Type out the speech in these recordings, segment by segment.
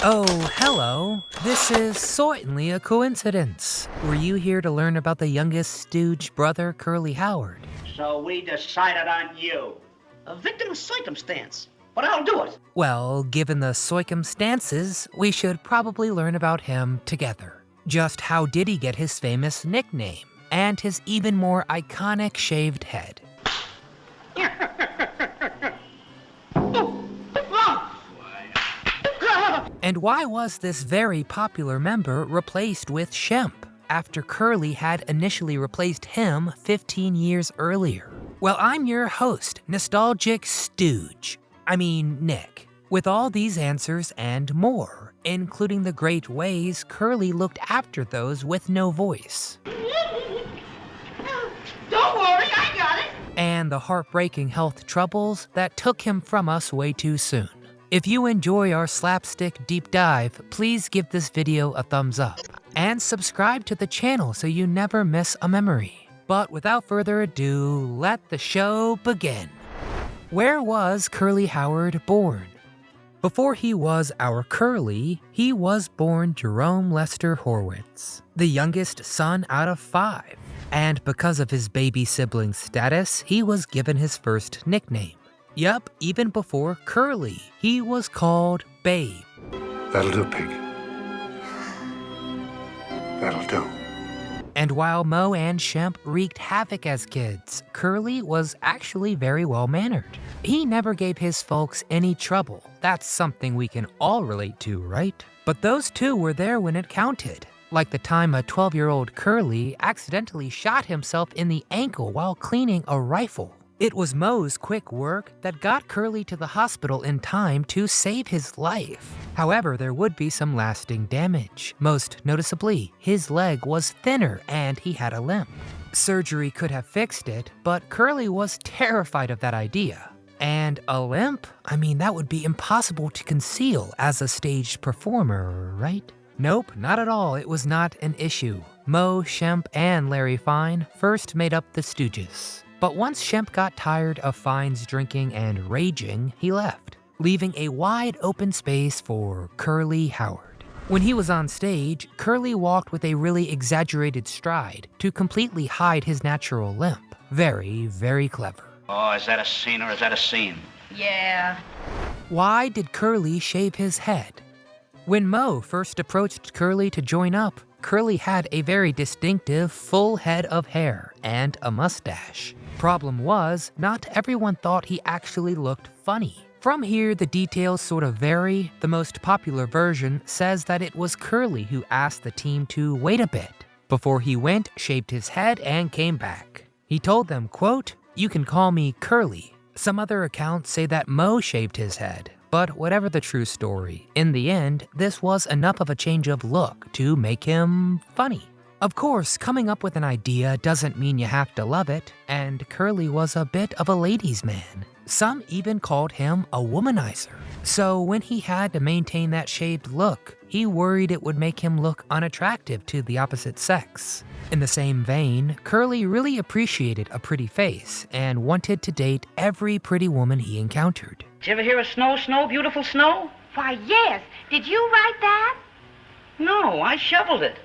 Oh, hello. This is certainly a coincidence. Were you here to learn about the youngest stooge brother, Curly Howard? So we decided on you. A victim of circumstance. But I'll do it. Well, given the circumstances, we should probably learn about him together. Just how did he get his famous nickname and his even more iconic shaved head? And why was this very popular member replaced with Shemp after Curly had initially replaced him 15 years earlier? Well, I'm your host, Nostalgic Stooge. Nick. With all these answers and more, including the great ways Curly looked after those with no voice. Don't worry, I got it. And the heartbreaking health troubles that took him from us way too soon. If you enjoy our slapstick deep dive, please give this video a thumbs up and subscribe to the channel so you never miss a memory. But without further ado, let the show begin. Where was Curly Howard born? Before he was our Curly, he was born Jerome Lester Horwitz, the youngest son out of 5. And because of his baby sibling status, he was given his first nickname. Yup, even before Curly, he was called Babe. That'll do, pig. That'll do. And while Moe and Shemp wreaked havoc as kids, Curly was actually very well-mannered. He never gave his folks any trouble. That's something we can all relate to, right? But those two were there when it counted. Like the time a 12-year-old Curly accidentally shot himself in the ankle while cleaning a rifle. It was Moe's quick work that got Curly to the hospital in time to save his life. However, there would be some lasting damage. Most noticeably, his leg was thinner and he had a limp. Surgery could have fixed it, but Curly was terrified of that idea. And a limp? That would be impossible to conceal as a staged performer, right? Nope, not at all. It was not an issue. Moe, Shemp, and Larry Fine first made up the Stooges. But once Shemp got tired of Fine's drinking and raging, he left, leaving a wide open space for Curly Howard. When he was on stage, Curly walked with a really exaggerated stride to completely hide his natural limp. Very, very clever. Oh, is that a scene or is that a scene? Yeah. Why did Curly shave his head? When Moe first approached Curly to join up, Curly had a very distinctive full head of hair and a mustache. Problem was, not everyone thought he actually looked funny. From here, the details sort of vary. The most popular version says that it was Curly who asked the team to wait a bit before he went, shaved his head, and came back. He told them, quote, "You can call me Curly." Some other accounts say that Moe shaved his head. But whatever the true story, in the end, this was enough of a change of look to make him funny. Of course, coming up with an idea doesn't mean you have to love it, and Curly was a bit of a ladies' man. Some even called him a womanizer. So when he had to maintain that shaved look, he worried it would make him look unattractive to the opposite sex. In the same vein, Curly really appreciated a pretty face and wanted to date every pretty woman he encountered. Did you ever hear of Snow, Beautiful Snow? Why, yes. Did you write that? No, I shoveled it.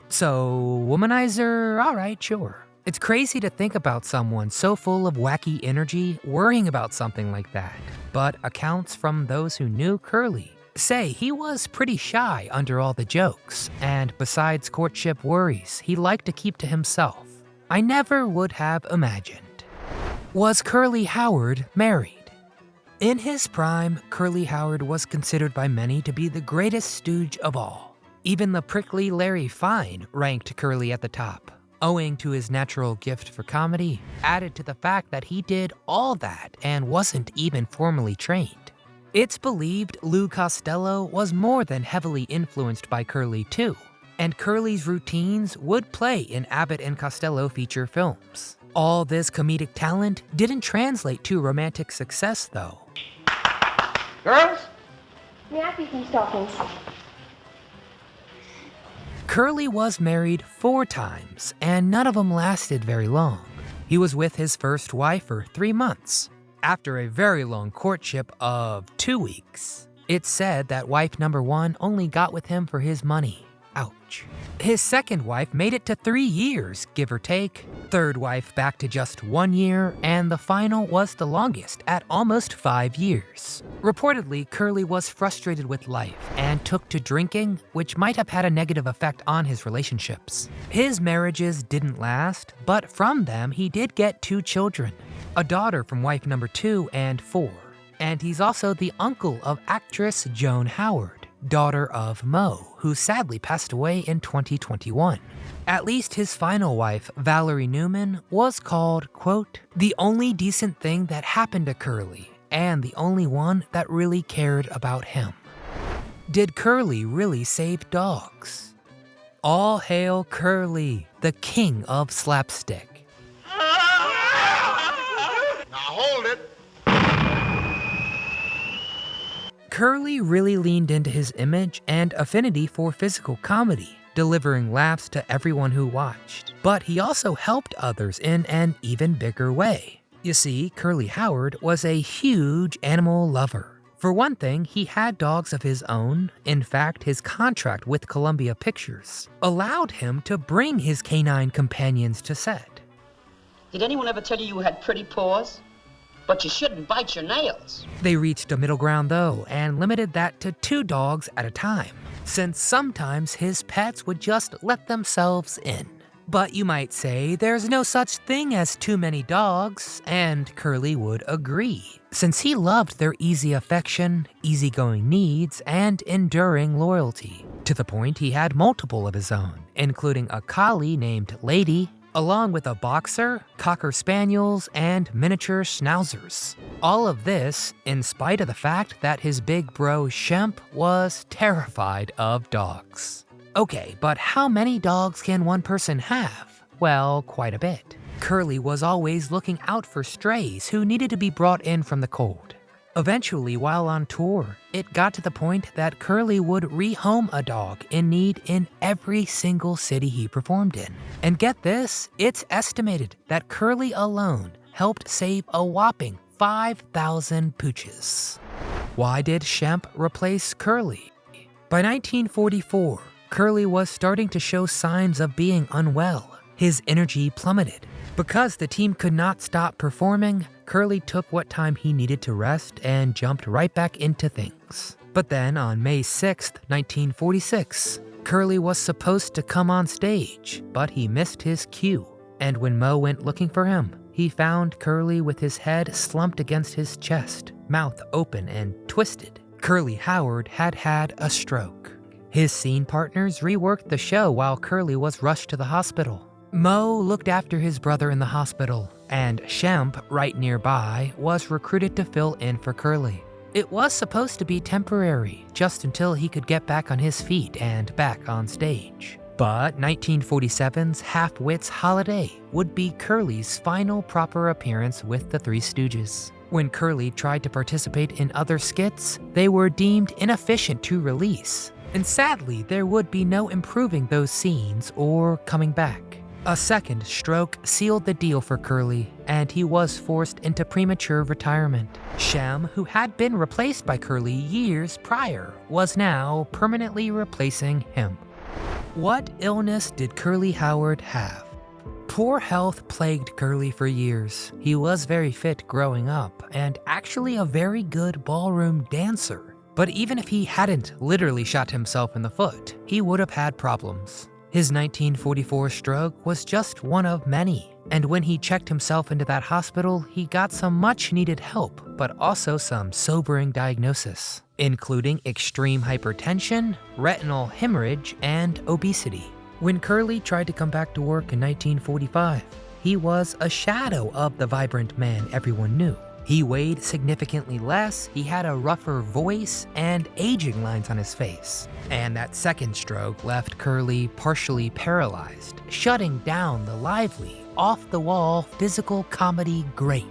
So, womanizer, alright, sure. It's crazy to think about someone so full of wacky energy worrying about something like that. But accounts from those who knew Curly say he was pretty shy under all the jokes, and besides courtship worries, he liked to keep to himself. I never would have imagined. Was Curly Howard married? In his prime, Curly Howard was considered by many to be the greatest stooge of all. Even the prickly Larry Fine ranked Curly at the top, owing to his natural gift for comedy, added to the fact that he did all that and wasn't even formally trained. It's believed Lou Costello was more than heavily influenced by Curly too, and Curly's routines would play in Abbott and Costello feature films. All this comedic talent didn't translate to romantic success though. Girls? May I see some stockings? Curly was married 4 times, and none of them lasted very long. He was with his first wife for 3 months. After a very long courtship of 2 weeks, It's said that wife number 1 only got with him for his money. Ouch. His second wife made it to 3 years, give or take. Third wife back to just 1 year, and the final was the longest at almost 5 years. Reportedly, Curly was frustrated with life and took to drinking, which might have had a negative effect on his relationships. His marriages didn't last, but from them he did get 2 children, a daughter from wife number 2 and 4. And he's also the uncle of actress Joan Howard, daughter of Moe, who sadly passed away in 2021. At least his final wife, Valerie Newman, was called, quote, the only decent thing that happened to Curly, and the only one that really cared about him. Did Curly really save dogs? All hail Curly, the king of slapstick. Now hold it. Curly really leaned into his image and affinity for physical comedy, delivering laughs to everyone who watched. But he also helped others in an even bigger way. You see, Curly Howard was a huge animal lover. For one thing, he had dogs of his own. In fact, his contract with Columbia Pictures allowed him to bring his canine companions to set. Did anyone ever tell you you had pretty paws? But you shouldn't bite your nails. They reached a middle ground though, and limited that to 2 dogs at a time, since sometimes his pets would just let themselves in. But you might say there's no such thing as too many dogs, and Curly would agree, since he loved their easy affection, easygoing needs, and enduring loyalty, to the point he had multiple of his own, including a collie named Lady, along with a boxer, cocker spaniels, and miniature schnauzers. All of this in spite of the fact that his big bro Shemp was terrified of dogs. Okay, but how many dogs can one person have? Well, quite a bit. Curly was always looking out for strays who needed to be brought in from the cold. Eventually, while on tour, it got to the point that Curly would rehome a dog in need in every single city he performed in. And get this, it's estimated that Curly alone helped save a whopping 5,000 pooches. Why did Shemp replace Curly? By 1944, Curly was starting to show signs of being unwell. His energy plummeted. Because the team could not stop performing, Curly took what time he needed to rest and jumped right back into things. But then on May 6, 1946, Curly was supposed to come on stage, but he missed his cue. And when Moe went looking for him, he found Curly with his head slumped against his chest, mouth open and twisted. Curly Howard had had a stroke. His scene partners reworked the show while Curly was rushed to the hospital. Moe looked after his brother in the hospital, and Shemp, right nearby, was recruited to fill in for Curly. It was supposed to be temporary, just until he could get back on his feet and back on stage. But 1947's Half-Wits Holiday would be Curly's final proper appearance with the Three Stooges. When Curly tried to participate in other skits, they were deemed inefficient to release. And sadly, there would be no improving those scenes or coming back. A second stroke sealed the deal for Curly, and he was forced into premature retirement. Shem, who had been replaced by Curly years prior, was now permanently replacing him. What illness did Curly Howard have? Poor health plagued Curly for years. He was very fit growing up, and actually a very good ballroom dancer. But even if he hadn't literally shot himself in the foot, he would have had problems. His 1944 stroke was just one of many, and when he checked himself into that hospital, he got some much-needed help, but also some sobering diagnosis, including extreme hypertension, retinal hemorrhage, and obesity. When Curly tried to come back to work in 1945, he was a shadow of the vibrant man everyone knew. He weighed significantly less, he had a rougher voice, and aging lines on his face. And that second stroke left Curly partially paralyzed, shutting down the lively, off-the-wall physical comedy great.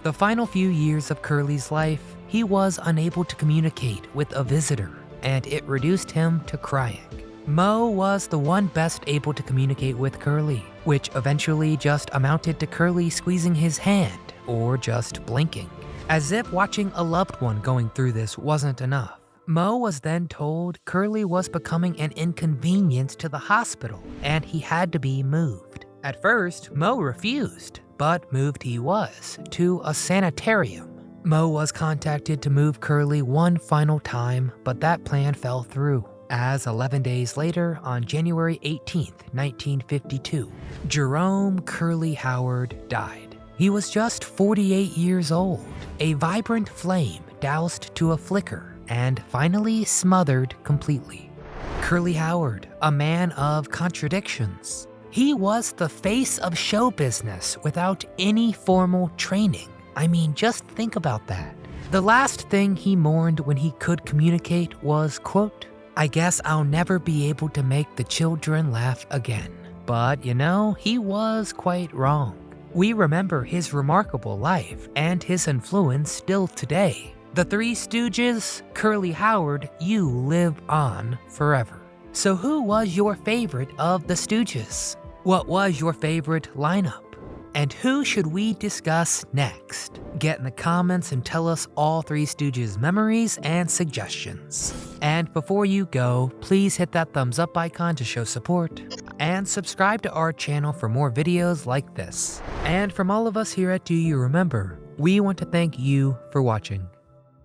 The final few years of Curly's life, he was unable to communicate with a visitor, and it reduced him to crying. Moe was the one best able to communicate with Curly, which eventually just amounted to Curly squeezing his hand or just blinking, as if watching a loved one going through this wasn't enough. Moe was then told Curly was becoming an inconvenience to the hospital and he had to be moved. At first, Moe refused, but moved he was to a sanitarium. Moe was contacted to move Curly one final time, but that plan fell through, as 11 days later, on January 18th, 1952, Jerome Curly Howard died. He was just 48 years old, a vibrant flame doused to a flicker and finally smothered completely. Curly Howard, a man of contradictions. He was the face of show business without any formal training. I mean, just think about that. The last thing he mourned when he could communicate was, quote, "I guess I'll never be able to make the children laugh again." But you know, he was quite wrong. We remember his remarkable life and his influence still today. The Three Stooges, Curly Howard, you live on forever. So who was your favorite of the Stooges? What was your favorite lineup? And who should we discuss next? Get in the comments and tell us all Three Stooges memories and suggestions. And before you go, please hit that thumbs up icon to show support. And subscribe to our channel for more videos like this. And from all of us here at Do You Remember, we want to thank you for watching.